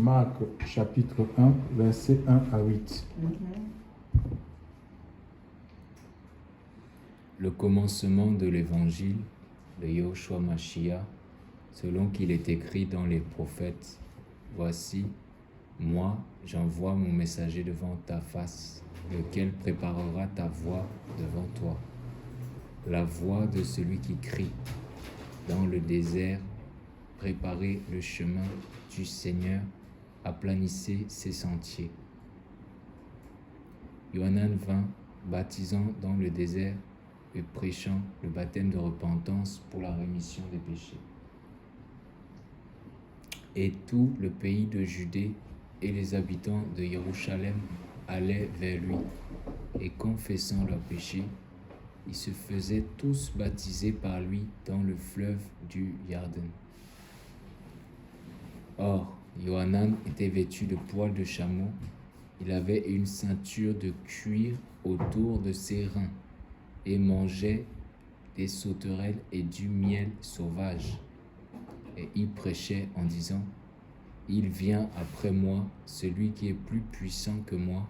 Marc chapitre 1, versets 1 à 8. Le commencement de l'évangile de Yahushua Mashiach, selon qu'il est écrit dans les prophètes. Voici, moi, j'envoie mon messager devant ta face, lequel préparera ta voie devant toi. La voix de celui qui crie dans le désert, préparez le chemin du Seigneur, aplanissez ses sentiers. Yohanan vint, baptisant dans le désert et prêchant le baptême de repentance pour la rémission des péchés. Et tout le pays de Judée et les habitants de Jérusalem allaient vers lui, et confessant leurs péchés, ils se faisaient tous baptiser par lui dans le fleuve du Jordan. Or, Yohanan était vêtu de poils de chameau, il avait une ceinture de cuir autour de ses reins, et mangeait des sauterelles et du miel sauvage. Et il prêchait en disant, « Il vient après moi, celui qui est plus puissant que moi,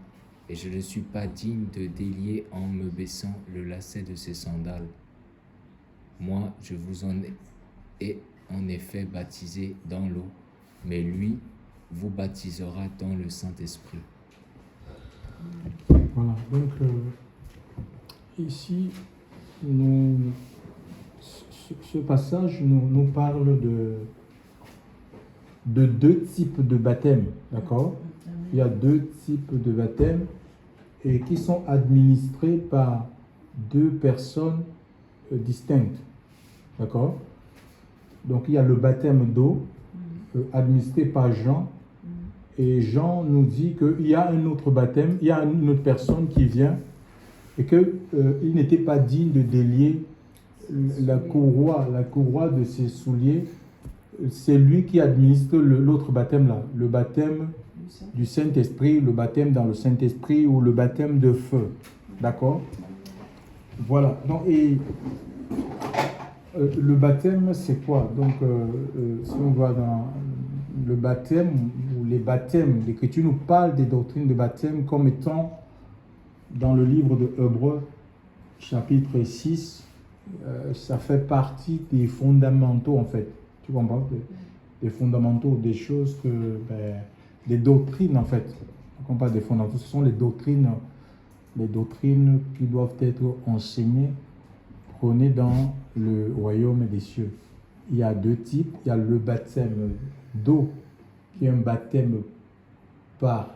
et je ne suis pas digne de délier en me baissant le lacet de ses sandales. Moi, je vous en ai en effet baptisé dans l'eau, mais lui vous baptisera dans le Saint-Esprit. » Voilà, donc ici, ce passage nous parle de deux types de baptême, d'accord? Il y a deux types de baptême et qui sont administrés par deux personnes distinctes, d'accord? Donc il y a le baptême d'eau administré par Jean, et Jean nous dit qu'il y a un autre baptême, il y a une autre personne qui vient et qu'il n'était pas digne de délier la courroie de ses souliers. C'est lui qui administre l'autre baptême là, le baptême du Saint-Esprit, le baptême dans le Saint-Esprit ou le baptême de feu. D'accord? Voilà. Donc, et le baptême, c'est quoi? Donc, si on va dans le baptême ou les baptêmes, l'Écriture nous parle des doctrines de baptême comme étant dans le livre de Hébreux, chapitre 6, ça fait partie des fondamentaux en fait. Tu comprends? Des fondamentaux, des choses des doctrines en fait. On parle des fondamentaux, ce sont les doctrines qui doivent être enseignées, prônées dans le royaume des cieux. Il y a deux types. Il y a le baptême d'eau, qui est un baptême par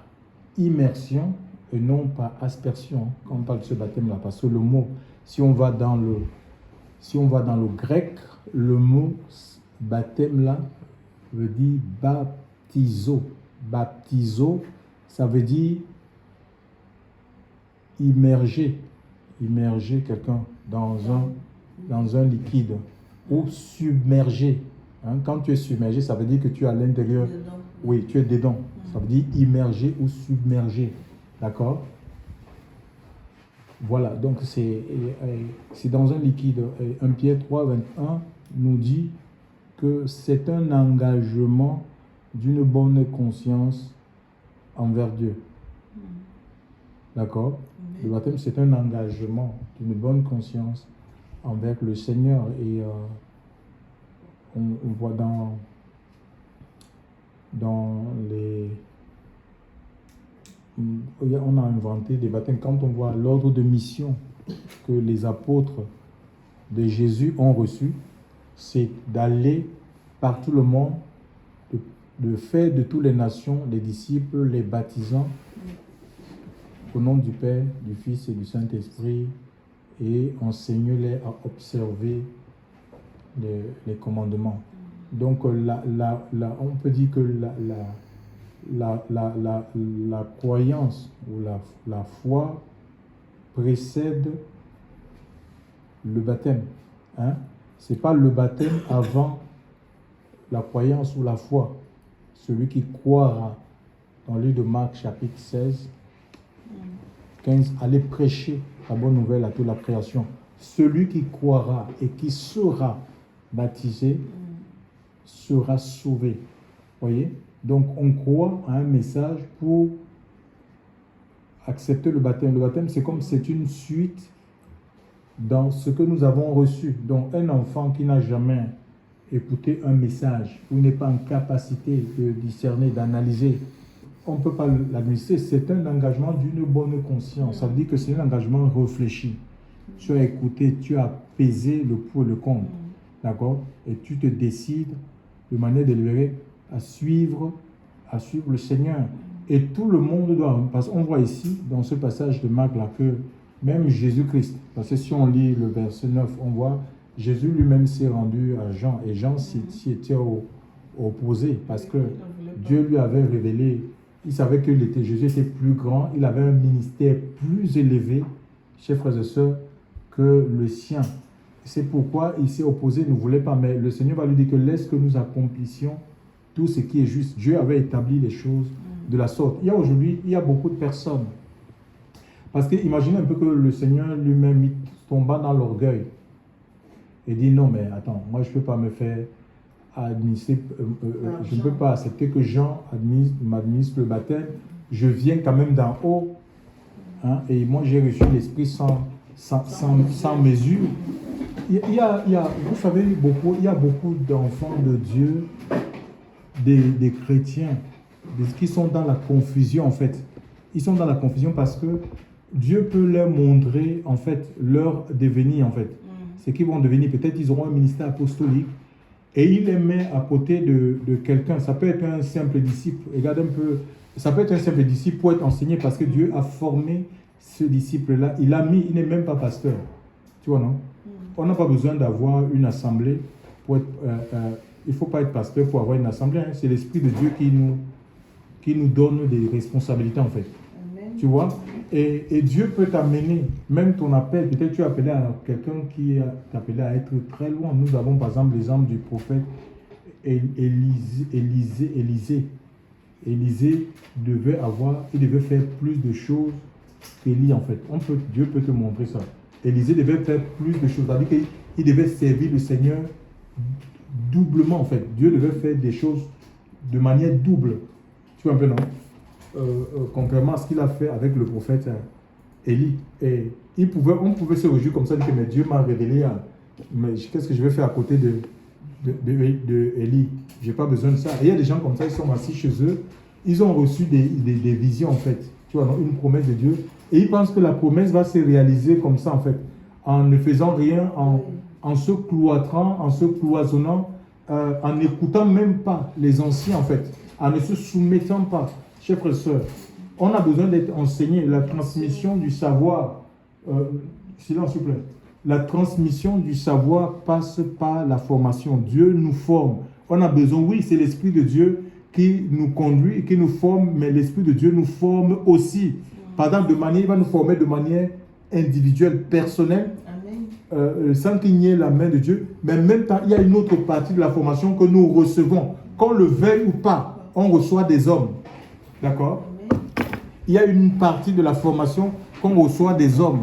immersion et non par aspersion. Quand on parle de ce baptême-là, parce que le mot, si on va dans le grec, le mot baptême là veut dire baptizo. Baptizo, ça veut dire immerger quelqu'un dans un liquide, ou submerger. Quand tu es submergé, ça veut dire que tu es à l'intérieur. Dedans. Oui, tu es dedans. Ça veut dire immerger ou submerger. D'accord? Voilà, donc c'est dans un liquide. 1 Pierre 3, 21 nous dit que c'est un engagement d'une bonne conscience envers Dieu. D'accord? Le baptême, c'est un engagement d'une bonne conscience envers le Seigneur. Et on voit dans les... On a inventé des baptêmes. Quand on voit l'ordre de mission que les apôtres de Jésus ont reçu, c'est d'aller par tout le monde, de faire de toutes les nations les disciples, les baptisant au nom du Père, du Fils et du Saint-Esprit, et enseigne-les à observer les commandements. Donc on peut dire que la croyance ou la foi précède le baptême. Ce n'est pas le baptême avant la croyance ou la foi. Celui qui croira, dans le livre de Marc chapitre 16, 15, allez prêcher la bonne nouvelle à toute la création. Celui qui croira et qui sera baptisé sera sauvé. Voyez? Donc, on croit à un message pour accepter le baptême. Le baptême, c'est comme c'est une suite dans ce que nous avons reçu. Donc, un enfant qui n'a jamais écouté un message, ou n'est pas en capacité de discerner, d'analyser, on ne peut pas l'administrer. C'est un engagement d'une bonne conscience. Ça veut dire que c'est un engagement réfléchi. Tu as écouté, tu as pesé le pour et le contre. D'accord? Et tu te décides de manière délibérée à suivre le Seigneur. Et tout le monde doit, parce qu'on voit ici, dans ce passage de Marc là, que même Jésus-Christ, parce que si on lit le verset 9, on voit Jésus lui-même s'est rendu à Jean, et Jean s'y était opposé, parce que Dieu lui avait révélé, il savait que Jésus était plus grand, il avait un ministère plus élevé, chers frères et sœurs, que le sien. C'est pourquoi il s'est opposé, il ne voulait pas, mais le Seigneur va lui dire que laisse que nous accomplissions tout ce qui est juste. Dieu avait établi les choses de la sorte. Aujourd'hui, il y a beaucoup de personnes. Parce que imaginez un peu que le Seigneur lui-même tomba dans l'orgueil et dit non, mais attends, moi je ne peux pas me faire administrer, je ne peux pas accepter que Jean m'administre le baptême. Je viens quand même d'en haut, hein, et moi j'ai reçu l'Esprit sans mesure. Vous savez, il y a beaucoup d'enfants de Dieu, des chrétiens, qui sont dans la confusion en fait. Ils sont dans la confusion parce que Dieu peut leur montrer en fait leur devenir en fait. Ce qu'ils vont devenir, peut-être ils auront un ministère apostolique et il les met à côté de quelqu'un. Ça peut être un simple disciple. Regarde un peu, ça peut être un simple disciple pour être enseigné parce que Dieu a formé ce disciple-là. Il n'est même pas pasteur. Tu vois, non? On n'a pas besoin d'avoir une assemblée pour être... il ne faut pas être pasteur pour avoir une assemblée. Hein. C'est l'Esprit de Dieu qui nous donne des responsabilités en fait. Amen. Tu vois? Et Dieu peut t'amener, même ton appel, peut-être tu es appelé à quelqu'un qui est appelé à être très loin. Nous avons par exemple l'exemple du prophète Élisée. Élisée devait faire plus de choses qu'Élie en fait. Dieu peut te montrer ça. Élisée devait faire plus de choses. C'est-à-dire qu'il devait servir le Seigneur doublement en fait. Dieu devait faire des choses de manière double. Tu vois un peu, non? Contrairement à ce qu'il a fait avec le prophète Élie. Et on pouvait se réjouir comme ça, dire que mais Dieu m'a révélé, mais qu'est-ce que je vais faire à côté de Élie? Je n'ai pas besoin de ça. Et il y a des gens comme ça, ils sont assis chez eux, ils ont reçu des visions en fait. Tu vois, non? Une promesse de Dieu. Et ils pensent que la promesse va se réaliser comme ça en fait, en ne faisant rien, en se cloîtrant, en se cloisonnant, en n'écoutant même pas les anciens en fait, en ne se soumettant pas. Chers frères et sœurs, on a besoin d'être enseigné. La transmission du savoir, silence s'il vous plaît, la transmission du savoir passe par la formation. Dieu nous forme. On a besoin, oui, c'est l'Esprit de Dieu qui nous conduit et qui nous forme, mais l'Esprit de Dieu nous forme aussi. Par exemple, il va nous former de manière individuelle, personnelle, sans qu'il n'y ait la main de Dieu. Mais en même temps, il y a une autre partie de la formation que nous recevons. Qu'on le veuille ou pas, on reçoit des hommes. D'accord? Il y a une partie de la formation qu'on reçoit des hommes.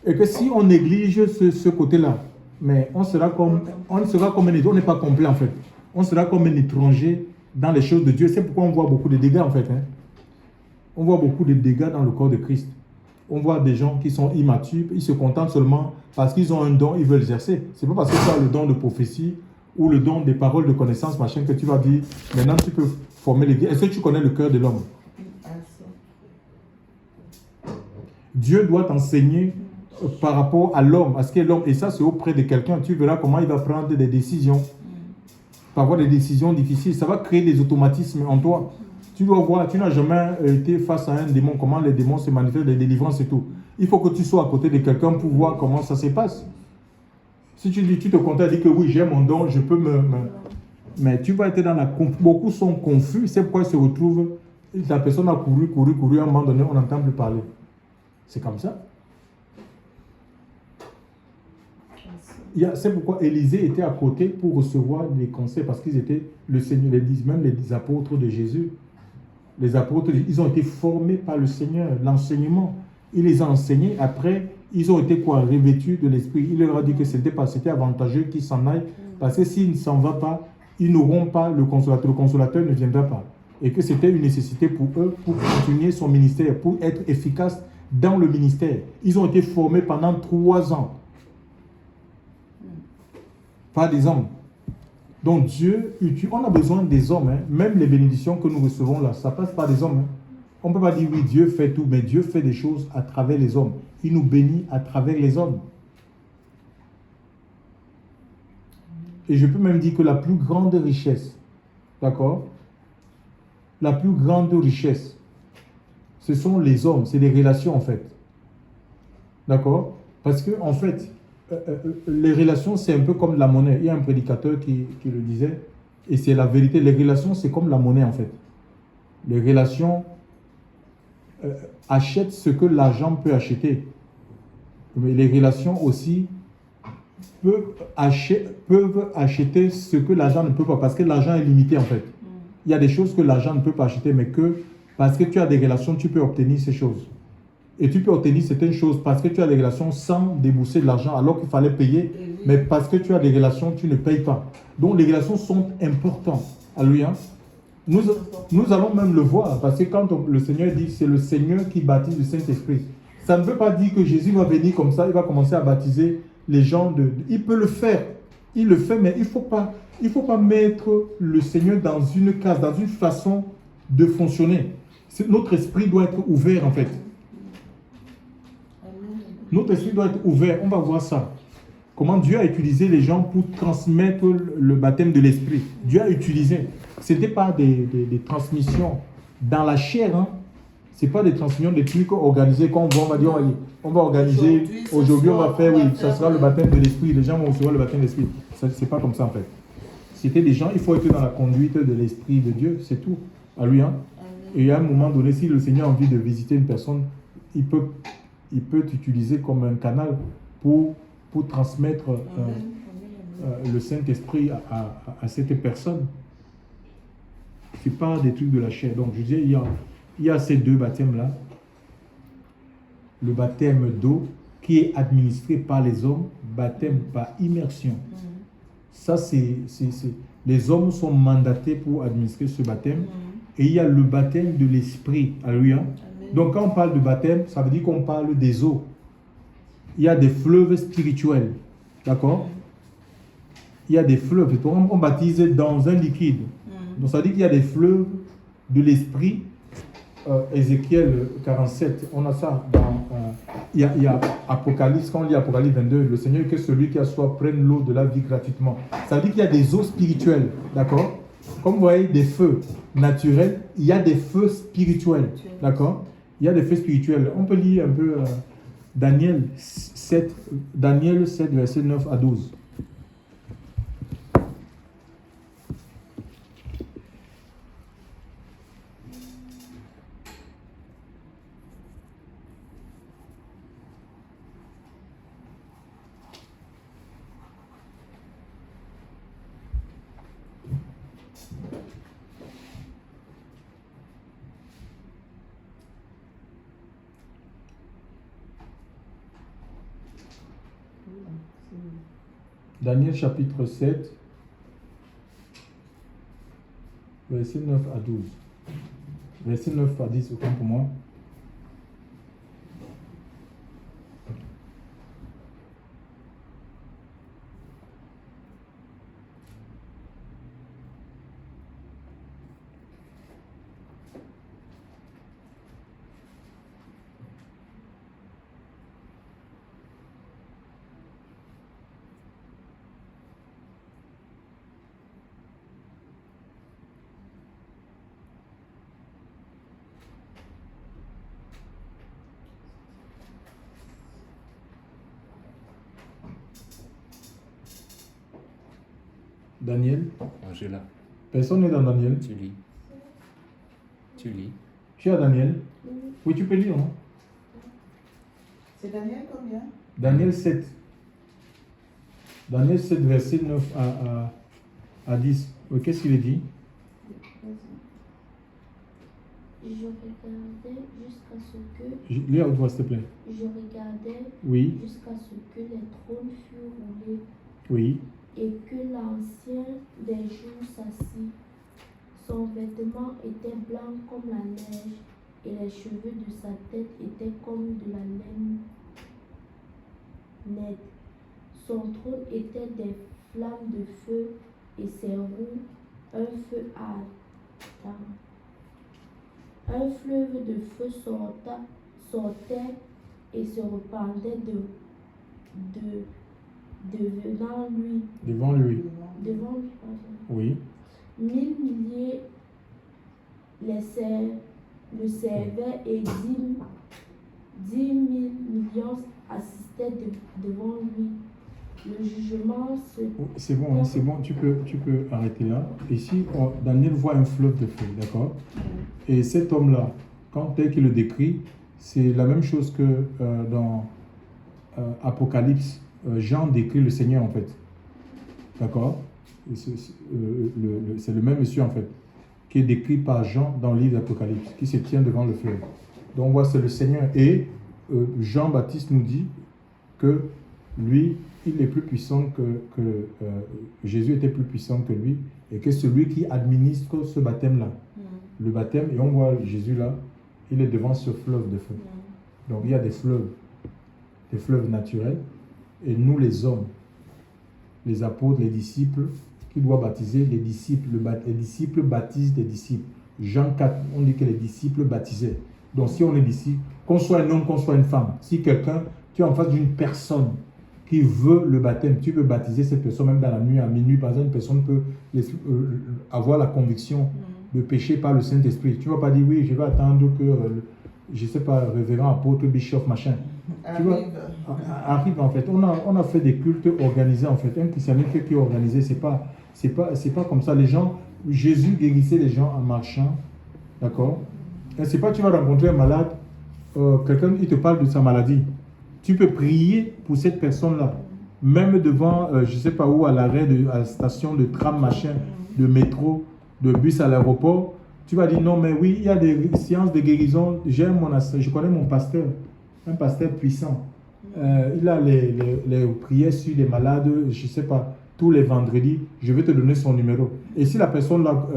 Et que si on néglige ce côté-là, mais on sera comme on n'est pas complet en fait. On sera comme un étranger dans les choses de Dieu. C'est pourquoi on voit beaucoup de dégâts en fait. Hein. On voit beaucoup de dégâts dans le corps de Christ. On voit des gens qui sont immatures, ils se contentent seulement parce qu'ils ont un don, ils veulent exercer. C'est pas parce que tu as le don de prophétie ou le don des paroles de connaissance, machin, que tu vas dire, maintenant tu peux former l'église. Est-ce que tu connais le cœur de l'homme? Dieu doit t'enseigner par rapport à l'homme, à ce qu'est l'homme. Et ça, c'est auprès de quelqu'un. Tu verras comment il va prendre des décisions. Parfois des décisions difficiles. Ça va créer des automatismes en toi. Tu dois voir, tu n'as jamais été face à un démon, comment les démons se manifestent, les délivrances et tout. Il faut que tu sois à côté de quelqu'un pour voir comment ça se passe. Si tu te contentes de dire que oui, j'ai mon don, je peux mais tu vas être dans la... Beaucoup sont confus, c'est pourquoi ils se retrouvent... La personne a couru, à un moment donné, on n'entend plus parler. C'est comme ça. C'est pourquoi Élisée était à côté pour recevoir des conseils, parce qu'ils étaient, le Seigneur les dit, même les apôtres de Jésus. Les apôtres, ils ont été formés par le Seigneur, l'enseignement. Il les a enseignés. Après, ils ont été quoi? Revêtus de l'Esprit. Il leur a dit que c'était avantageux qu'ils s'en aillent, parce que s'il ne s'en va pas, ils n'auront pas le consolateur ne viendra pas. Et que c'était une nécessité pour eux pour continuer son ministère, pour être efficace dans le ministère. Ils ont été formés pendant 3 ans par des hommes. Donc Dieu, on a besoin des hommes, hein. Même les bénédictions que nous recevons là, ça passe par des hommes. Hein. On ne peut pas dire oui, Dieu fait tout, mais Dieu fait des choses à travers les hommes. Il nous bénit à travers les hommes. Et je peux même dire que la plus grande richesse, d'accord? La plus grande richesse, ce sont les hommes, c'est les relations en fait. D'accord? Parce que en fait, les relations, c'est un peu comme la monnaie. Il y a un prédicateur qui le disait, et c'est la vérité. Les relations, c'est comme la monnaie en fait. Les relations achètent ce que l'argent peut acheter. Mais les relations aussi peuvent acheter ce que l'argent ne peut pas, parce que l'argent est limité en fait. Il y a des choses que l'argent ne peut pas acheter, mais que parce que tu as des relations, tu peux obtenir ces choses. Et tu peux obtenir certaines choses parce que tu as des relations sans débourser de l'argent, alors qu'il fallait payer, mais parce que tu as des relations, tu ne payes pas. Donc les relations sont importantes. Alléluia. Nous allons même le voir, parce que quand le Seigneur dit, c'est le Seigneur qui baptise le Saint-Esprit. Ça ne veut pas dire que Jésus va venir comme ça, il va commencer à baptiser les gens. Il peut le faire. Il le fait, mais il ne faut pas mettre le Seigneur dans une case, dans une façon de fonctionner. Notre esprit doit être ouvert en fait. Notre esprit doit être ouvert. On va voir ça. Comment Dieu a utilisé les gens pour transmettre le baptême de l'esprit. Dieu a utilisé. Ce n'était pas des transmissions dans la chair. Hein. Ce n'est pas des transmissions, des trucs organisés. Quand on va dire, on va organiser. Aujourd'hui, on va faire, oui, ça sera le baptême de l'esprit. Les gens vont recevoir le baptême de l'esprit. Ce n'est pas comme ça en fait. C'était des gens, il faut être dans la conduite de l'esprit de Dieu. C'est tout. Alléluia. Et à un moment donné, si le Seigneur a envie de visiter une personne, il peut t'utiliser comme un canal pour transmettre le Saint-Esprit à cette personne. Ce n'est pas des trucs de la chair. Donc je disais, il y a ces 2 baptêmes-là. Le baptême d'eau qui est administré par les hommes, baptême par immersion. Ça, les hommes sont mandatés pour administrer ce baptême. Et il y a le baptême de l'esprit. Alléluia. Donc quand on parle de baptême, ça veut dire qu'on parle des eaux. Il y a des fleuves spirituels. D'accord? Il y a des fleuves. On baptise dans un liquide. Donc ça veut dire qu'il y a des fleuves de l'esprit. Ézéchiel 47, on a ça dans... il y a Apocalypse, quand on lit Apocalypse 22, le Seigneur que celui qui a soif prenne l'eau de la vie gratuitement. Ça veut dire qu'il y a des eaux spirituelles. D'accord? Comme vous voyez des feux naturels, il y a des feux spirituels. D'accord? Il y a des feux spirituels. On peut lire un peu Daniel 7, verset 9 à 12. Daniel chapitre 7, verset 9 à 12. Verset 9 à 10, autant pour moi. Daniel. Angela. Personne n'est dans Daniel. Tu lis. Tu lis. Tu as Daniel? Oui, tu peux lire. Hein? C'est Daniel combien? Daniel 7. Daniel 7, verset 9 à 10. Oui, qu'est-ce qu'il est dit? Je regardais jusqu'à ce que... Lis à haute voix, s'il te plaît. Je regardais Oui. jusqu'à ce que les trônes furent roulés. Oui. et que l'ancien des jours s'assit. Son vêtement était blanc comme la neige, et les cheveux de sa tête étaient comme de la laine nette. Son trône était des flammes de feu, et ses roues un feu ardent. Un fleuve de feu sortait et se répandait devant lui. Devant lui. Devant lui, pardon. Oui. 1000 milliers le servaient et 10 000 millions assistaient devant lui. Le jugement se... C'est bon, hein, c'est bon, tu peux arrêter là. Ici, Daniel voit un fleuve de feu, d'accord? Et cet homme-là, quand tel qu'il le décrit, c'est la même chose que dans Apocalypse. Jean décrit le Seigneur en fait. D'accord? C'est le même monsieur en fait, qui est décrit par Jean dans le livre d'Apocalypse, qui se tient devant le fleuve. Donc on voit c'est le Seigneur. Et Jean-Baptiste nous dit que lui, il est plus puissant que Jésus était plus puissant que lui, et que celui qui administre ce baptême-là, le baptême, et on voit Jésus là, il est devant ce fleuve de feu. Donc il y a des fleuves naturels, et nous les hommes, les apôtres, les disciples, qui doivent baptiser les disciples. Les disciples baptisent des disciples. Jean 4, on dit que les disciples baptisaient. Donc si on est disciple, qu'on soit un homme, qu'on soit une femme, si quelqu'un, tu es en face d'une personne qui veut le baptême, tu peux baptiser cette personne même dans la nuit, à minuit. Par exemple, une personne peut avoir la conviction de pécher par le Saint-Esprit. Tu ne vas pas dire, oui, je vais attendre que, je ne sais pas, révérend, apôtre, bishop, machin. Tu vois, arrive en fait. On a fait des cultes organisés en fait. Un christianisme qui est organisé, c'est pas comme ça. Les gens, Jésus guérissait les gens en marchant, d'accord? Et c'est pas tu vas rencontrer un malade, quelqu'un il te parle de sa maladie. Tu peux prier pour cette personne-là, même devant, je sais pas où, à l'arrêt, à la station de tram, machin, de métro, de bus à l'aéroport. Tu vas dire non, mais oui, il y a des séances de guérison. Je connais mon pasteur, un pasteur puissant. Il a les prières sur les malades, je ne sais pas, tous les vendredis. Je vais te donner son numéro. Et si la personne là,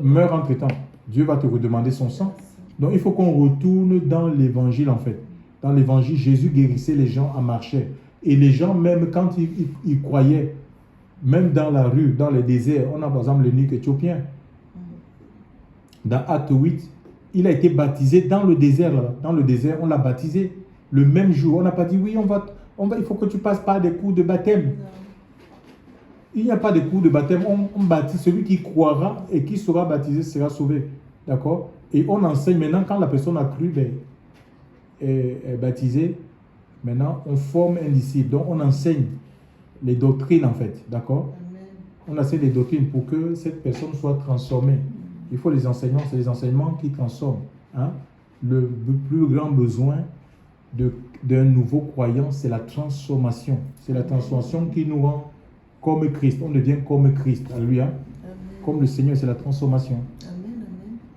meurt entre-temps, Dieu va te redemander son sang. Donc il faut qu'on retourne dans l'évangile en fait. Dans l'évangile, Jésus guérissait les gens en marchant. Et les gens, même quand ils croyaient, même dans la rue, dans les déserts, on a par exemple l'eunuque éthiopien. Dans Acte 8, il a été baptisé dans le désert. Là. Dans le désert, on l'a baptisé le même jour. On n'a pas dit, oui, il faut que tu passes par des cours de baptême. Il n'y a pas de cours de baptême. On baptise. Celui qui croira et qui sera baptisé sera sauvé. D'accord? Et on enseigne maintenant, quand la personne a cru, est baptisée, maintenant, on forme un disciple. Donc, on enseigne les doctrines, en fait. D'accord? On enseigne les doctrines pour que cette personne soit transformée. Il faut les enseignements, c'est les enseignements qui transforment. Hein? Le plus grand besoin d'un nouveau croyant, c'est la transformation. C'est la transformation qui nous rend comme Christ. On devient comme Christ. Alléluia. Comme le Seigneur, c'est la transformation.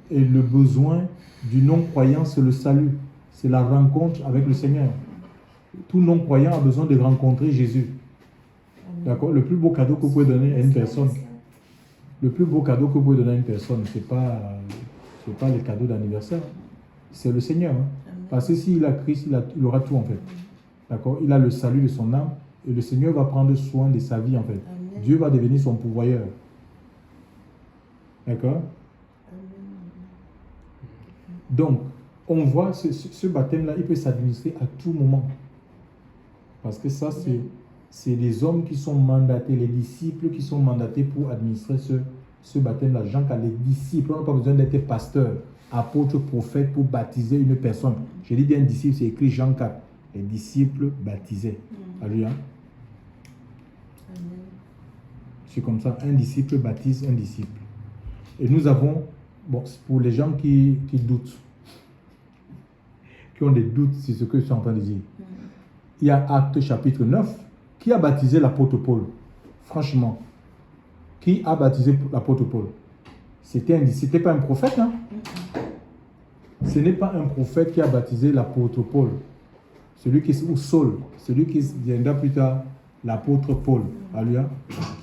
Et le besoin du non-croyant, c'est le salut. C'est la rencontre avec le Seigneur. Tout non-croyant a besoin de rencontrer Jésus. D'accord? Le plus beau cadeau que vous pouvez donner à une personne, le plus beau cadeau que vous pouvez donner à une personne, ce n'est pas les cadeaux d'anniversaire. C'est le Seigneur. Hein? Parce que s'il a Christ, il aura tout en fait. D'accord? Il a le salut de son âme et le Seigneur va prendre soin de sa vie en fait. Amen. Dieu va devenir son pourvoyeur. D'accord? Donc, on voit ce baptême-là, il peut s'administrer à tout moment. Parce que ça, c'est les hommes qui sont mandatés, les disciples qui sont mandatés pour administrer ce baptême-là. Jean, car les disciples, on n'a pas besoin d'être pasteur, apôtre, prophète pour baptiser une personne. J'ai dit bien disciple, c'est écrit Jean 4. Les disciples baptisaient. Alléluia. C'est comme ça, un disciple baptise un disciple. Et nous avons, bon, pour les gens qui doutent, qui ont des doutes sur ce que je suis en train de dire, il y a Acte chapitre 9, qui a baptisé l'apôtre Paul? Franchement, qui a baptisé l'apôtre Paul? C'était un disciple, c'était pas un prophète, hein? Ce n'est pas un prophète qui a baptisé l'apôtre Paul. Celui qui, ou Saul, celui qui viendra plus tard l'apôtre Paul, alléluia,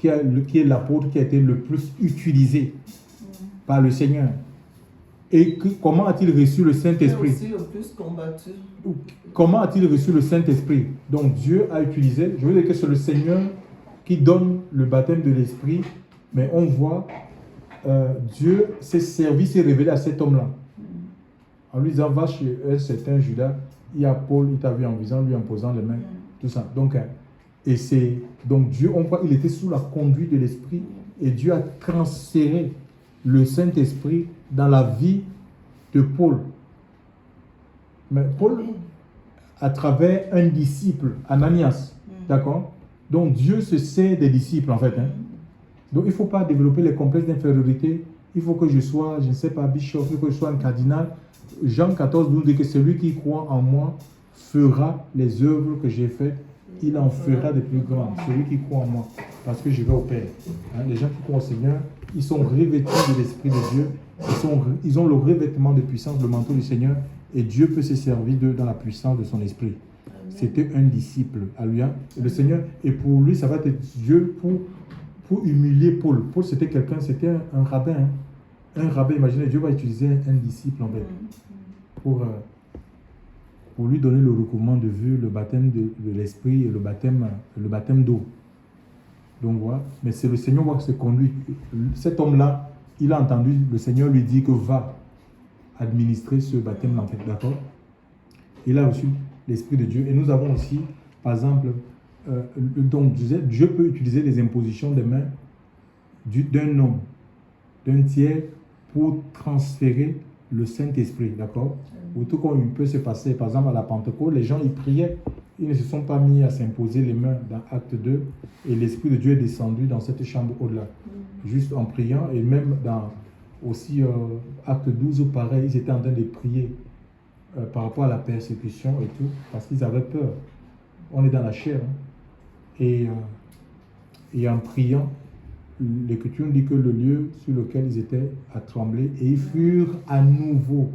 qui est l'apôtre qui a été le plus utilisé par le Seigneur. Et comment a-t-il reçu le Saint-Esprit? aussi le plus combattu. Comment a-t-il reçu le Saint-Esprit? Donc Dieu a utilisé, je veux dire que c'est le Seigneur qui donne le baptême de l'Esprit, mais on voit Dieu s'est servi, s'est révélé à cet homme-là. En lui disant, va chez un certain Judas, il y a Paul, il t'a vu en visant, lui en posant les mains, tout ça. Donc Dieu, on voit, il était sous la conduite de l'Esprit et Dieu a transféré le Saint-Esprit dans la vie de Paul. Mais Paul, à travers un disciple, Ananias, d'accord? Donc Dieu se sert des disciples en fait. Donc il ne faut pas développer les complexes d'infériorité. Il faut que je sois, je ne sais pas, bishop, il faut que je sois un cardinal. Jean 14 nous dit que celui qui croit en moi fera les œuvres que j'ai faites. Il en fera de plus grandes. Celui qui croit en moi. Parce que je vais au Père. Les gens qui croient au Seigneur, ils sont revêtus de l'Esprit de Dieu. Ils ont le revêtement de puissance, le manteau du Seigneur. Et Dieu peut se servir d'eux dans la puissance de son esprit. C'était un disciple. Alléluia. Le Seigneur, et pour lui, ça va être Dieu pour humilier Paul. Paul, c'était quelqu'un, c'était un rabbin. Un rabbin, imaginez, Dieu va utiliser un disciple en fait. Pour lui donner le recouvrement de vue, le baptême de l'esprit et le baptême d'eau. Donc voilà. Mais c'est le Seigneur qui se conduit. Cet homme-là, il a entendu le Seigneur lui dire que va administrer ce baptême en fait. D'accord? Il a reçu l'Esprit de Dieu. Et nous avons aussi, par exemple, donc Dieu peut utiliser les impositions des mains d'un homme, d'un tiers, pour transférer le Saint-Esprit, d'accord? Ou tout comme il peut se passer, par exemple, à la Pentecôte, les gens, ils priaient, ils ne se sont pas mis à s'imposer les mains dans Acte 2, et l'Esprit de Dieu est descendu dans cette chambre au-delà, juste en priant, et même dans aussi Acte 12, pareil, ils étaient en train de prier par rapport à la persécution et tout, parce qu'ils avaient peur. On est dans la chair, hein. Et en priant, l'Écriture dit que le lieu sur lequel ils étaient a tremblé et ils furent à nouveau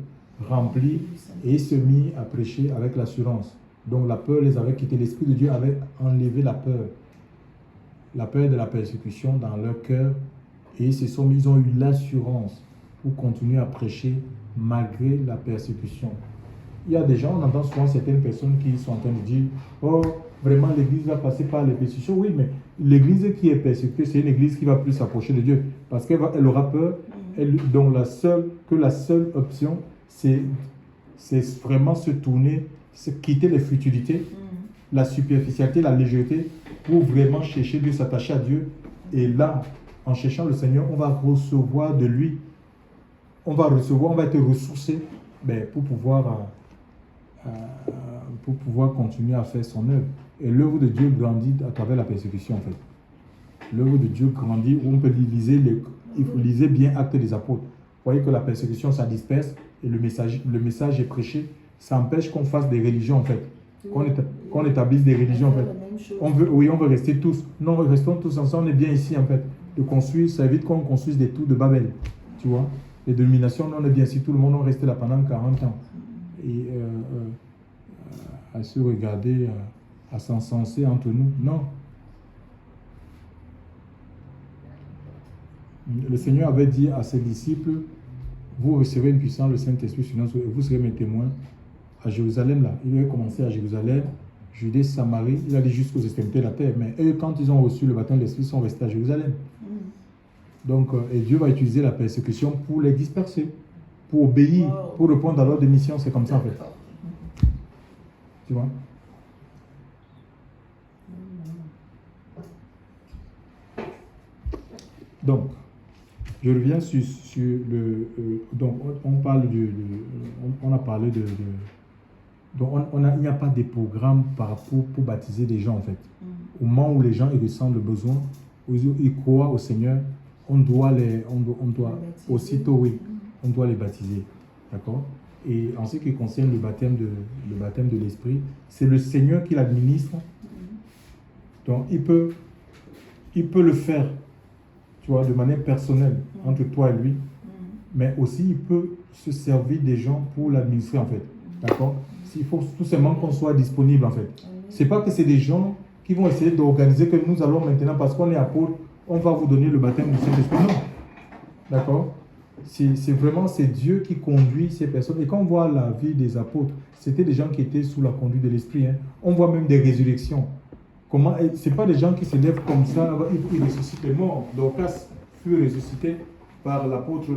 remplis et ils se mirent à prêcher avec l'assurance. Donc la peur les avait quittés. L'Esprit de Dieu avait enlevé la peur de la persécution dans leur cœur et ils ont eu l'assurance pour continuer à prêcher malgré la persécution. Il y a des gens, on entend souvent certaines personnes qui sont en train de dire « Oh, vraiment l'Église va passer par les persécutions. » Oui, mais l'Église qui est persécutée, c'est une Église qui va plus s'approcher de Dieu. Parce qu'elle aura peur. Donc la seule option, c'est vraiment se tourner, c'est quitter les futilités, la superficialité, la légèreté, pour vraiment chercher Dieu, s'attacher à Dieu. Et là, en cherchant le Seigneur, on va recevoir de lui. On va être ressourcé pour pouvoir continuer à faire son œuvre. Et l'œuvre de Dieu grandit à travers la persécution, en fait. L'œuvre de Dieu grandit, où on peut liser bien Actes des Apôtres. Vous voyez que la persécution, ça disperse, et le message est prêché. Ça empêche qu'on fasse des religions, en fait. Qu'on établisse des religions, en fait. On veut rester tous. Non, restons tous ensemble, on est bien ici, en fait. De construire, ça évite qu'on construise des tours de Babel. Tu vois? Les dénominations, on est bien ici, tout le monde, on resté là pendant 40 ans. Et à se regarder, à s'encenser entre nous. Non. Le Seigneur avait dit à ses disciples, vous recevrez une puissance, le Saint-Esprit sur nous, et vous serez mes témoins à Jérusalem. Là. Il avait commencé à Jérusalem, Judée, Samarie, il a dit jusqu'aux extrémités de la terre. Mais eux, quand ils ont reçu le baptême de l'Esprit, ils sont restés à Jérusalem. Donc, et Dieu va utiliser la persécution pour les disperser, pour obéir, pour répondre à leur démission. C'est comme ça, en fait. Tu vois? Donc, je reviens sur le... donc, on parle on a parlé de... donc, il n'y a pas de programme pour baptiser des gens, en fait. Au moment où les gens ils ressentent le besoin, où ils croient au Seigneur, on doit aussitôt, oui, on doit les baptiser. D'accord? Et en ce qui concerne le baptême de l'Esprit, c'est le Seigneur qui l'administre. Donc, il peut le faire, tu vois, de manière personnelle, entre toi et lui. Mais aussi, il peut se servir des gens pour l'administrer, en fait. D'accord? Il faut tout simplement qu'on soit disponible, en fait. C'est pas que c'est des gens qui vont essayer d'organiser que nous allons maintenant, parce qu'on est apôtre, on va vous donner le baptême du Saint-Esprit. Non. D'accord? C'est Dieu qui conduit ces personnes. Et quand on voit la vie des apôtres, c'était des gens qui étaient sous la conduite de l'Esprit. Hein. On voit même des résurrections. Ce n'est pas des gens qui se lèvent comme ça, ils ressuscitent les morts. Dorcas fut ressuscité par l'apôtre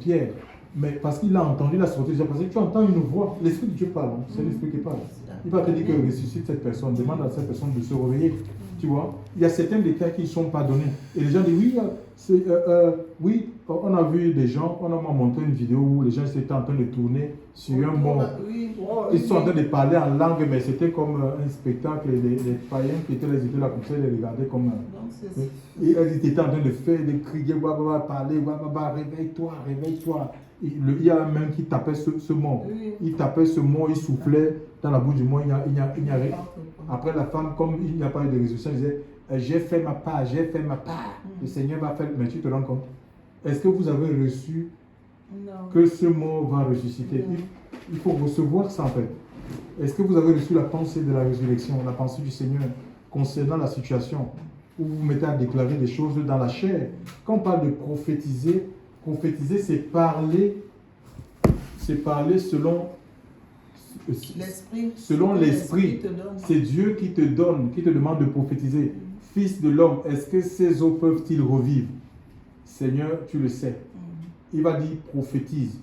Pierre. Mais parce qu'il a entendu la sortie de Jésus. Parce que tu entends une voix, l'Esprit de Dieu parle. Hein. C'est l'Esprit qui parle. Il va te dire qu'il ressuscite cette personne. Demande à cette personne de se réveiller. Tu vois, il y a certains détails qui ne sont pas donnés. Et les gens disent, oui, on a vu des gens, on a montré une vidéo où les gens étaient en train de tourner sur un banc. Ils sont en train de parler en langue, mais c'était comme un spectacle. Les païens qui étaient là comme ça, ils les regardaient comme... ils étaient en train de faire, de crier, parler, réveille-toi, réveille-toi. Il y a un même qui tapait ce mot. Il tapait ce mot, il soufflait dans la bouche du mot, il n'y a rien. Après la femme, comme il n'y a pas eu de résolution, elle disait, j'ai fait ma part, j'ai fait ma part. Le Seigneur va faire. Mais tu te rends compte? Est-ce que vous avez reçu que ce mot va ressusciter? Il faut recevoir ça en fait. Est-ce que vous avez reçu la pensée de la résurrection, la pensée du Seigneur concernant la situation où vous vous mettez à déclarer des choses dans la chair? Quand on parle de prophétiser, c'est parler selon l'esprit. C'est Dieu qui te donne, qui te demande de prophétiser. Fils de l'homme, est-ce que ces eaux peuvent-ils revivre? Seigneur, tu le sais. Il va dire prophétise.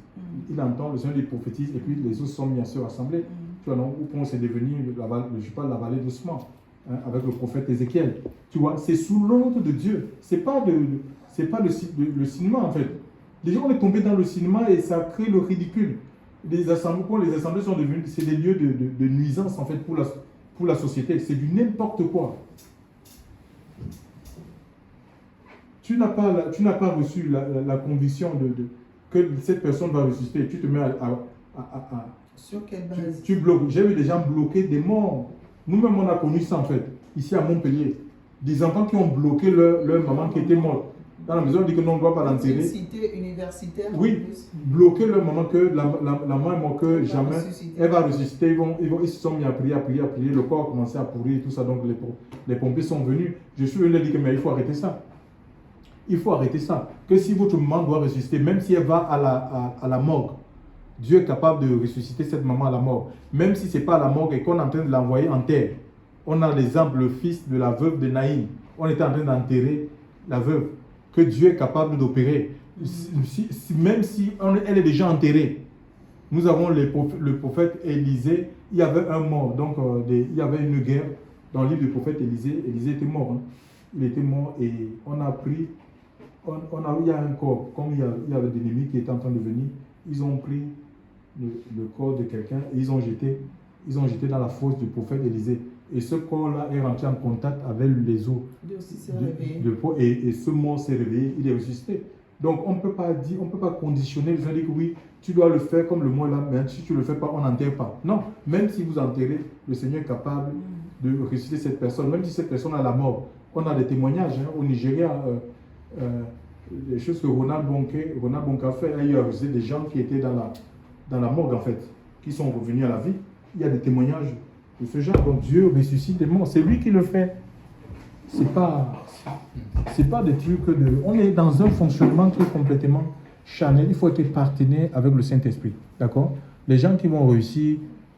Il entend, le Seigneur dit prophétise, et puis les eaux sont bien sûr rassemblées. Tu vois, non, où c'est devenu, je parle de la vallée doucement, hein, avec le prophète Ézéchiel. Tu vois, c'est sous l'ordre de Dieu. C'est pas le cinéma en fait. Déjà, on est tombé dans le cinéma et ça crée le ridicule. Les assemblées sont devenues, c'est des lieux de nuisance en fait pour la société. C'est du n'importe quoi. Tu n'as pas reçu la conviction que cette personne va ressusciter. Tu te mets sur quelle base? Tu bloques. J'ai vu des gens bloquer des morts. Nous-mêmes, on a connu ça en fait, ici à Montpellier. Des enfants qui ont bloqué leur maman qui était morte. Dans la maison, on dit que non, on ne doit pas l'enterrer. Une cité universitaire. Oui, bloquer leur maman, que la maman est morte, que jamais elle va ressusciter. Ils se sont mis à prier. Le corps a commencé à pourrir et tout ça. Donc les pompiers sont venus. Je suis venu leur dire que mais il faut arrêter ça. Il faut arrêter ça. Que si votre maman doit ressusciter, même si elle va à la morgue, Dieu est capable de ressusciter cette maman à la mort. Même si ce n'est pas à la morgue et qu'on est en train de l'envoyer en terre. On a l'exemple, le fils de la veuve de Naïm. On était en train d'enterrer la veuve. Que Dieu est capable d'opérer. Même si elle est déjà enterrée. Nous avons le prophète Élisée. Il y avait un mort. Donc, il y avait une guerre. Dans le livre du prophète Élisée, Élisée était mort. Hein. Il était mort et on a pris... il y a un corps. Comme il y avait des ennemis qui étaient en train de venir, ils ont pris le corps de quelqu'un et ils ont jeté dans la fosse du prophète Élisée. Et ce corps-là est rentré en contact avec les eaux. Et ce mort s'est réveillé, il est ressuscité. Donc on ne peut pas conditionner les gens dire que oui, tu dois le faire comme le mot là, mais si tu ne le fais pas, on n'enterre pas. Non, même si vous enterrez, le Seigneur est capable de ressusciter cette personne, même si cette personne a la mort. On a des témoignages hein, au Nigeria, des choses que Ronald Bonka a fait. Il y a ressuscité des gens qui étaient dans la morgue en fait, qui sont revenus à la vie. Il y a des témoignages de ce genre. Donc Dieu ressuscite des morts. C'est lui qui le fait. C'est pas des trucs on est dans un fonctionnement qui est complètement charnel. Il faut être partenaire avec le Saint-Esprit. D'accord? Les gens qui vont réussir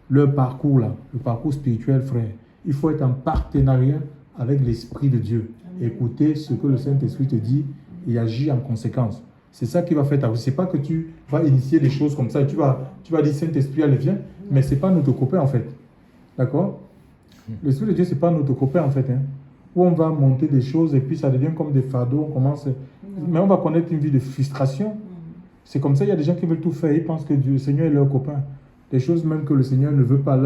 leur parcours là, le parcours spirituel, frère, il faut être en partenariat avec l'Esprit de Dieu. Écouter ce que le Saint-Esprit te dit et agir en conséquence. C'est ça qui va faire ta vie. C'est pas que tu vas initier des choses comme ça et tu vas dire Saint-Esprit, allez, viens. Mais c'est pas notre copain en fait. D'accord? L'Esprit de Dieu, c'est pas notre copain en fait. Hein. Où on va monter des choses et puis ça devient comme des fardeaux. On commence... Mais on va connaître une vie de frustration. C'est comme ça, il y a des gens qui veulent tout faire. Ils pensent que Dieu, le Seigneur est leur copain. Des choses même que le Seigneur ne veut pas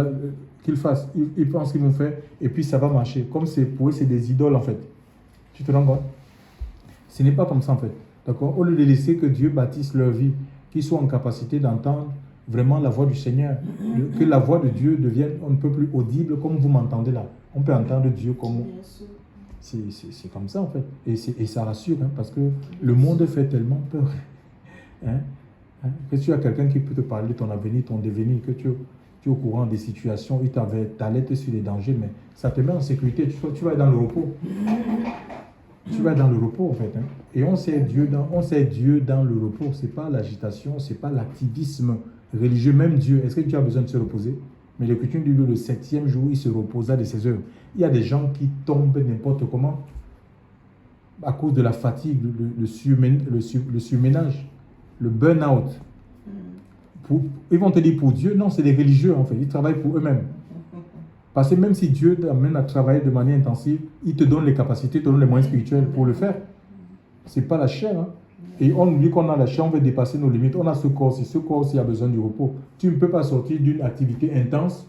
qu'ils fassent. Ils pensent qu'ils vont faire et puis ça va marcher. Comme pour eux, c'est des idoles en fait. Tu te rends compte? Ce n'est pas comme ça en fait. D'accord? Au lieu de laisser que Dieu bâtisse leur vie, qu'ils soient en capacité d'entendre vraiment la voix du Seigneur. Que la voix de Dieu devienne un peu plus audible comme vous m'entendez là. On peut entendre Dieu comme... C'est comme ça en fait. Et ça rassure hein, parce que le monde fait tellement peur. Hein? Que tu as quelqu'un qui peut te parler de ton avenir, ton devenir, que tu es au courant des situations, il t'alerte sur les dangers, mais ça te met en sécurité. Tu vas être dans le repos. Tu vas être dans le repos, en fait. Hein. Et on sait Dieu dans le repos. Ce n'est pas l'agitation, ce n'est pas l'activisme religieux. Même Dieu, est-ce que Dieu a besoin de se reposer? Mais l'Écriture dit que le 7e jour, il se reposa de ses œuvres. Il y a des gens qui tombent n'importe comment à cause de la fatigue, le surménage, le burn-out. Ils vont te dire pour Dieu, non, c'est des religieux en fait, ils travaillent pour eux-mêmes. Parce que même si Dieu t'amène à travailler de manière intensive, il te donne les capacités, il te donne les moyens spirituels pour le faire. C'est pas la chair. Hein. Et on oublie qu'on a la chair, on veut dépasser nos limites. On a ce corps-ci a besoin du repos. Tu ne peux pas sortir d'une activité intense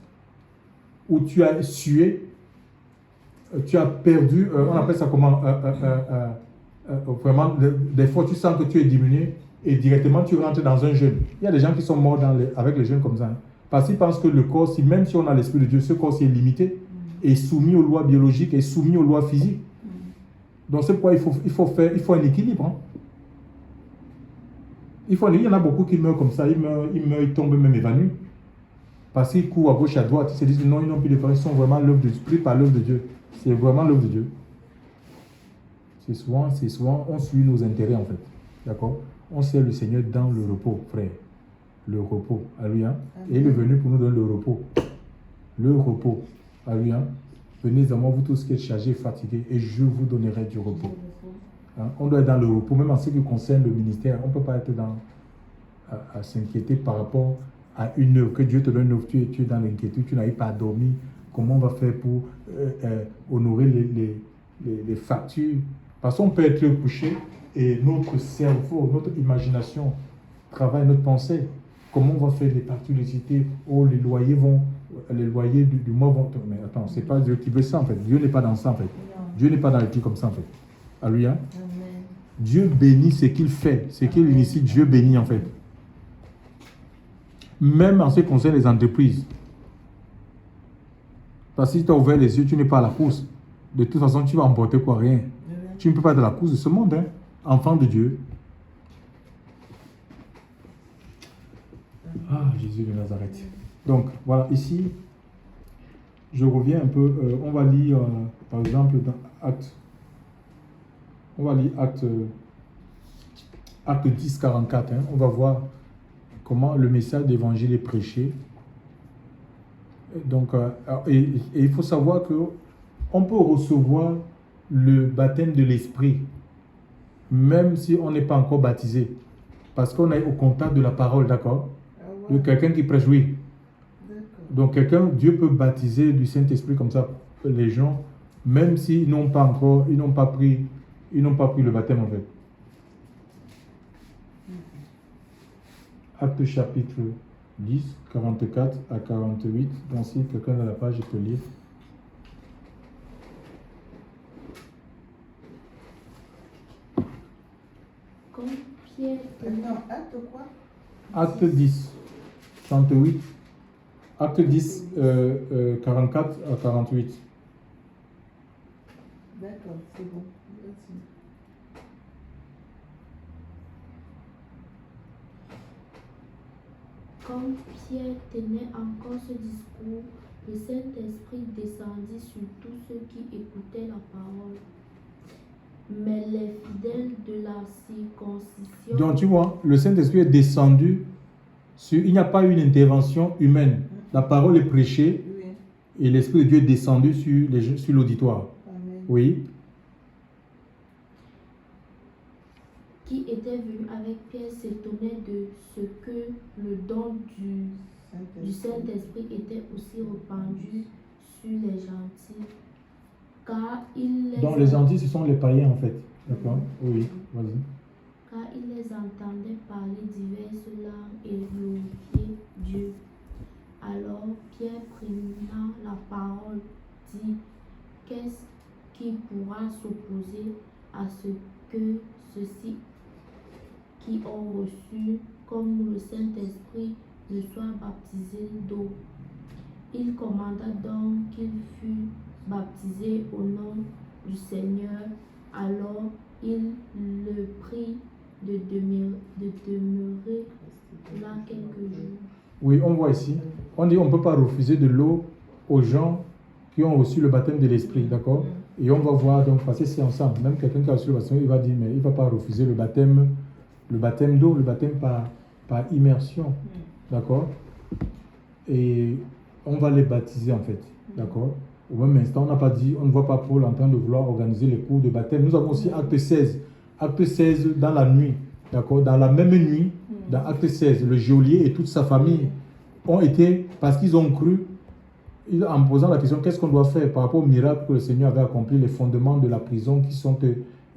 où tu as sué, tu as perdu, on appelle ça comment, vraiment, des fois tu sens que tu es diminué et directement tu rentres dans un jeûne. Il y a des gens qui sont morts avec les jeûnes comme ça. Hein. Parce qu'ils pensent que le corps, même si on a l'Esprit de Dieu, ce corps est limité, est soumis aux lois biologiques, est soumis aux lois physiques. Donc c'est pourquoi il faut un équilibre. Hein. Il y en a beaucoup qui meurent comme ça, ils tombent même évanouis. Parce qu'ils courent à gauche et à droite, ils se disent non, ils n'ont plus de frères, ils sont vraiment l'œuvre de Dieu, pris par l'œuvre de Dieu. C'est vraiment l'œuvre de Dieu. C'est souvent, on suit nos intérêts en fait. D'accord? On sert le Seigneur dans le repos, frère. Le repos. Alléluia. Et il est venu pour nous donner le repos. Le repos. Alléluia. Venez à moi, vous tous qui êtes chargés et fatigués, et je vous donnerai du repos. Hein? On doit être dans le repos, même en ce qui concerne le ministère. On ne peut pas être à s'inquiéter par rapport à une œuvre. Que Dieu te donne une œuvre, tu es dans l'inquiétude, tu n'arrives pas à dormir. Comment on va faire pour honorer les factures? Parce qu'on peut être couché et notre cerveau, notre imagination travaille, notre pensée. Comment on va faire les factures de cité? Oh, les loyers du mois vont... Mais attends, c'est pas Dieu qui veut ça en fait. Dieu n'est pas dans ça en fait. Dieu n'est pas dans les trucs comme ça en fait. Alléluia. Dieu bénit ce qu'il fait, ce qu'il initie, Dieu bénit en fait. Même en ce qui concerne les entreprises. Parce que si tu as ouvert les yeux, tu n'es pas à la course. De toute façon, tu vas emporter quoi? Rien. Tu ne peux pas être à la course de ce monde, hein? Enfant de Dieu. Ah, Jésus de Nazareth. Donc, voilà, ici, je reviens un peu. On va lire, par exemple, dans Acte. On va lire Acte 10, 44. Hein? On va voir comment le message d'évangile est prêché. Donc, et il faut savoir qu'on peut recevoir le baptême de l'esprit, même si on n'est pas encore baptisé, parce qu'on est au contact de la parole, d'accord? De quelqu'un qui prêche, oui. Donc, Dieu peut baptiser du Saint-Esprit comme ça, les gens, même s'ils n'ont pas pris le baptême en fait. Acte chapitre 10, 44 à 48. Donc, si quelqu'un a la page, je peux lire. Comme Pierre Non, acte quoi? Acte 10, 38. Acte 10, 44 à 48. D'accord, c'est bon. Merci. Comme Pierre tenait encore ce discours, le Saint-Esprit descendit sur tous ceux qui écoutaient la parole. Mais les fidèles de la circoncision... Donc tu vois, le Saint-Esprit est descendu sur... Il n'y a pas eu une intervention humaine. La parole est prêchée et l'Esprit de Dieu est descendu sur l'auditoire. Amen. Oui. Qui était venu avec Pierre s'étonnait de ce que le don du Saint-Esprit était aussi répandu sur les gentils. Car Donc les gentils, ce sont les païens en fait. D'accord? Oui, vas-y. Car il les entendait parler diverses langues et glorifier Dieu. Alors Pierre prenant la parole dit: qu'est-ce qui pourra s'opposer à ce que ceux-ci qui ont reçu comme le Saint-Esprit ne soient baptisés d'eau? Il commanda donc qu'il fût baptisé au nom du Seigneur. Alors il le prie de demeurer là quelques jours. Oui, on voit ici. On dit on ne peut pas refuser de l'eau aux gens qui ont reçu le baptême de l'esprit, d'accord? Et on va voir, donc, parce que c'est ensemble. Même quelqu'un qui a reçu le baptême, il va dire, mais il ne va pas refuser le baptême d'eau, le baptême par immersion, d'accord? Et on va les baptiser, en fait, d'accord? Au même instant, on n'a pas dit, on ne voit pas Paul en train de vouloir organiser les cours de baptême. Nous avons aussi acte 16. Acte 16 dans la nuit, d'accord? Dans la même nuit, dans acte 16, le geôlier et toute sa famille ont été, parce qu'ils ont cru, en posant la question, qu'est-ce qu'on doit faire par rapport au miracle que le Seigneur avait accompli, les fondements de la prison qui sont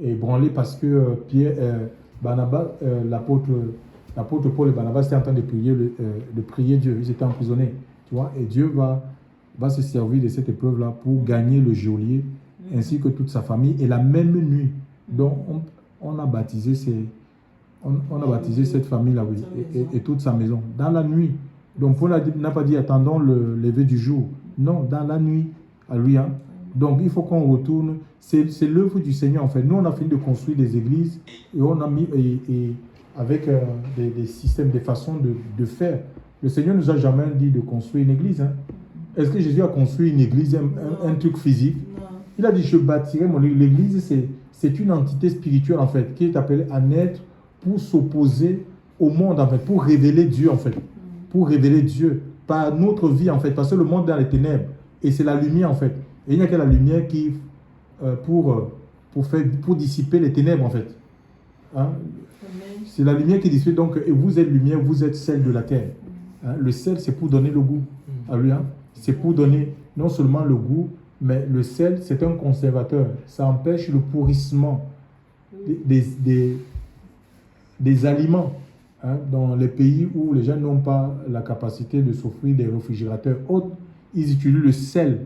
ébranlés parce que Barnabas, l'apôtre Paul et Barnabas étaient en train de prier Dieu. Ils étaient emprisonnés, tu vois, et Dieu va se servir de cette épreuve-là pour gagner le geôlier ainsi que toute sa famille. Et la même nuit, donc on a baptisé cette famille-là, oui, et toute sa maison, dans la nuit. Donc Paul n'a pas dit attendons le lever du jour. Non, dans la nuit. Alléluia. Donc il faut qu'on retourne. C'est l'œuvre du Seigneur en fait. Nous on a fini de construire des églises et on a mis avec des systèmes, des façons de faire. Le Seigneur nous a jamais dit de construire une église. Hein. Est-ce que Jésus a construit une église, un truc physique? Non. Il a dit je bâtirai mon église. L'église c'est une entité spirituelle en fait qui est appelée à naître pour s'opposer au monde en fait, pour révéler Dieu en fait. Pour révéler Dieu par notre vie en fait, parce que le monde est dans les ténèbres et c'est la lumière en fait. Et il n'y a que la lumière qui pour dissiper les ténèbres en fait. Hein? C'est la lumière qui dissipe, donc et vous êtes lumière, vous êtes sel de la terre. Hein? Le sel c'est pour donner le goût. Hein? C'est pour donner non seulement le goût, mais le sel c'est un conservateur. Ça empêche le pourrissement des aliments. Hein, dans les pays où les gens n'ont pas la capacité de s'offrir des réfrigérateurs hautes, ils utilisent le sel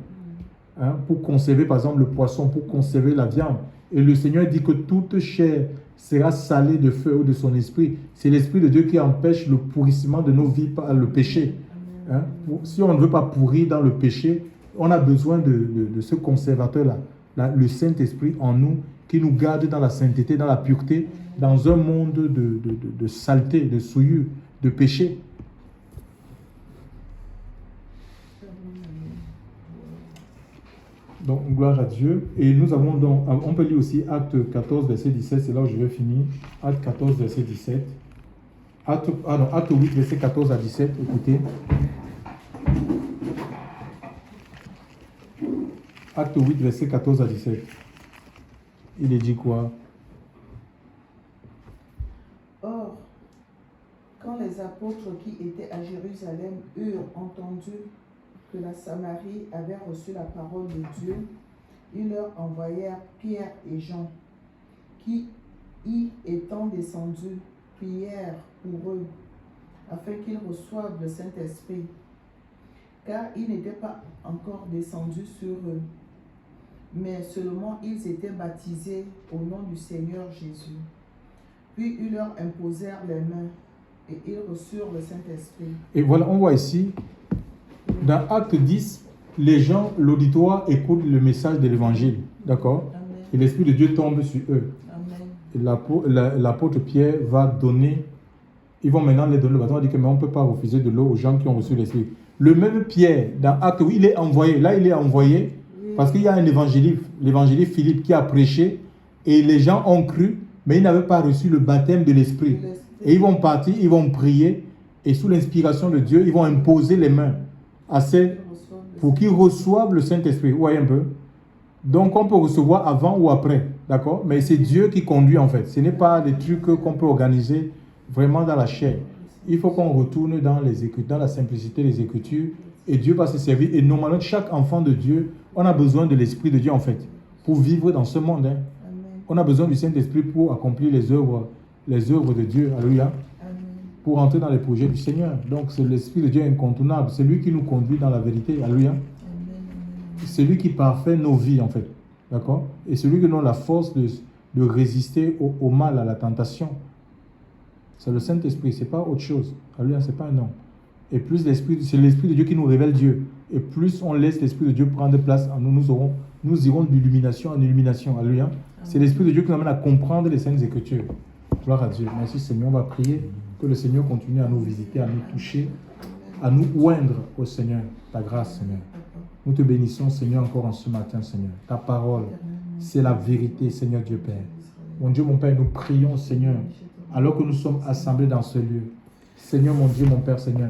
pour conserver par exemple le poisson, pour conserver la viande. Et le Seigneur dit que toute chair sera salée de feu ou de son esprit. C'est l'Esprit de Dieu qui empêche le pourrissement de nos vies par le péché. Hein, si on ne veut pas pourrir dans le péché, on a besoin de ce conservateur-là, le Saint-Esprit en nous, qui nous garde dans la sainteté, dans la pureté, dans un monde de saleté, de souillure, de péché. Donc, gloire à Dieu. Et nous avons donc, on peut lire aussi Acte 14, verset 17, c'est là où je vais finir. Acte 14, verset 17. Acte 8, verset 14 à 17, écoutez. Acte 8, verset 14 à 17. Il est dit quoi? Or, quand les apôtres qui étaient à Jérusalem eurent entendu que la Samarie avait reçu la parole de Dieu, ils leur envoyèrent Pierre et Jean, qui, y étant descendus, prièrent pour eux, afin qu'ils reçoivent le Saint-Esprit, car il n'était pas encore descendu sur eux, mais seulement ils étaient baptisés au nom du Seigneur Jésus. Puis ils leur imposèrent les mains et ils reçurent le Saint-Esprit. Et voilà, on voit ici, dans Acte 10, les gens, l'auditoire écoute le message de l'Évangile, d'accord? Et l'Esprit de Dieu tombe sur eux. Amen. Et l'apôtre Pierre va donner, ils vont maintenant les donner le baptême, on dit que mais on ne peut pas refuser de l'eau aux gens qui ont reçu l'Esprit. Le même Pierre, dans Acte 8, il est envoyé, là il est envoyé, parce qu'il y a un évangéliste, l'évangéliste Philippe qui a prêché, et les gens ont cru, mais ils n'avaient pas reçu le baptême de l'Esprit. Et ils vont partir, ils vont prier, et sous l'inspiration de Dieu, ils vont imposer les mains pour qu'ils reçoivent le Saint-Esprit. Vous voyez un peu? Donc on peut recevoir avant ou après, d'accord? Mais c'est Dieu qui conduit en fait. Ce n'est pas des trucs qu'on peut organiser vraiment dans la chair. Il faut qu'on retourne dans les Écritures, dans la simplicité des Écritures, et Dieu va se servir. Et normalement, chaque enfant de Dieu, on a besoin de l'Esprit de Dieu en fait, pour vivre dans ce monde. Hein. On a besoin du Saint-Esprit pour accomplir les œuvres de Dieu. Alléluia. Pour entrer dans les projets du Seigneur. Donc c'est l'Esprit de Dieu incontournable. C'est lui qui nous conduit dans la vérité. Alléluia. C'est lui qui parfait nos vies en fait. D'accord? Et c'est lui qui nous a la force de résister au mal, à la tentation. C'est le Saint-Esprit, c'est pas autre chose. Alléluia, c'est pas un homme. Et plus c'est l'Esprit de Dieu qui nous révèle Dieu. Et plus on laisse l'Esprit de Dieu prendre place en nous, nous irons d'illumination en illumination. Alléluia. C'est l'Esprit de Dieu qui nous amène à comprendre les Saintes Écritures. Gloire à Dieu. Merci Seigneur, on va prier que le Seigneur continue à nous visiter, à nous toucher à nous oindre, au Seigneur, ta grâce, Seigneur. Nous te bénissons, Seigneur, encore en ce matin, Seigneur. Ta parole, c'est la vérité, Seigneur Dieu Père. Mon Dieu, mon Père, nous prions, Seigneur, alors que nous sommes assemblés dans ce lieu. Seigneur, mon Dieu, mon Père, Seigneur,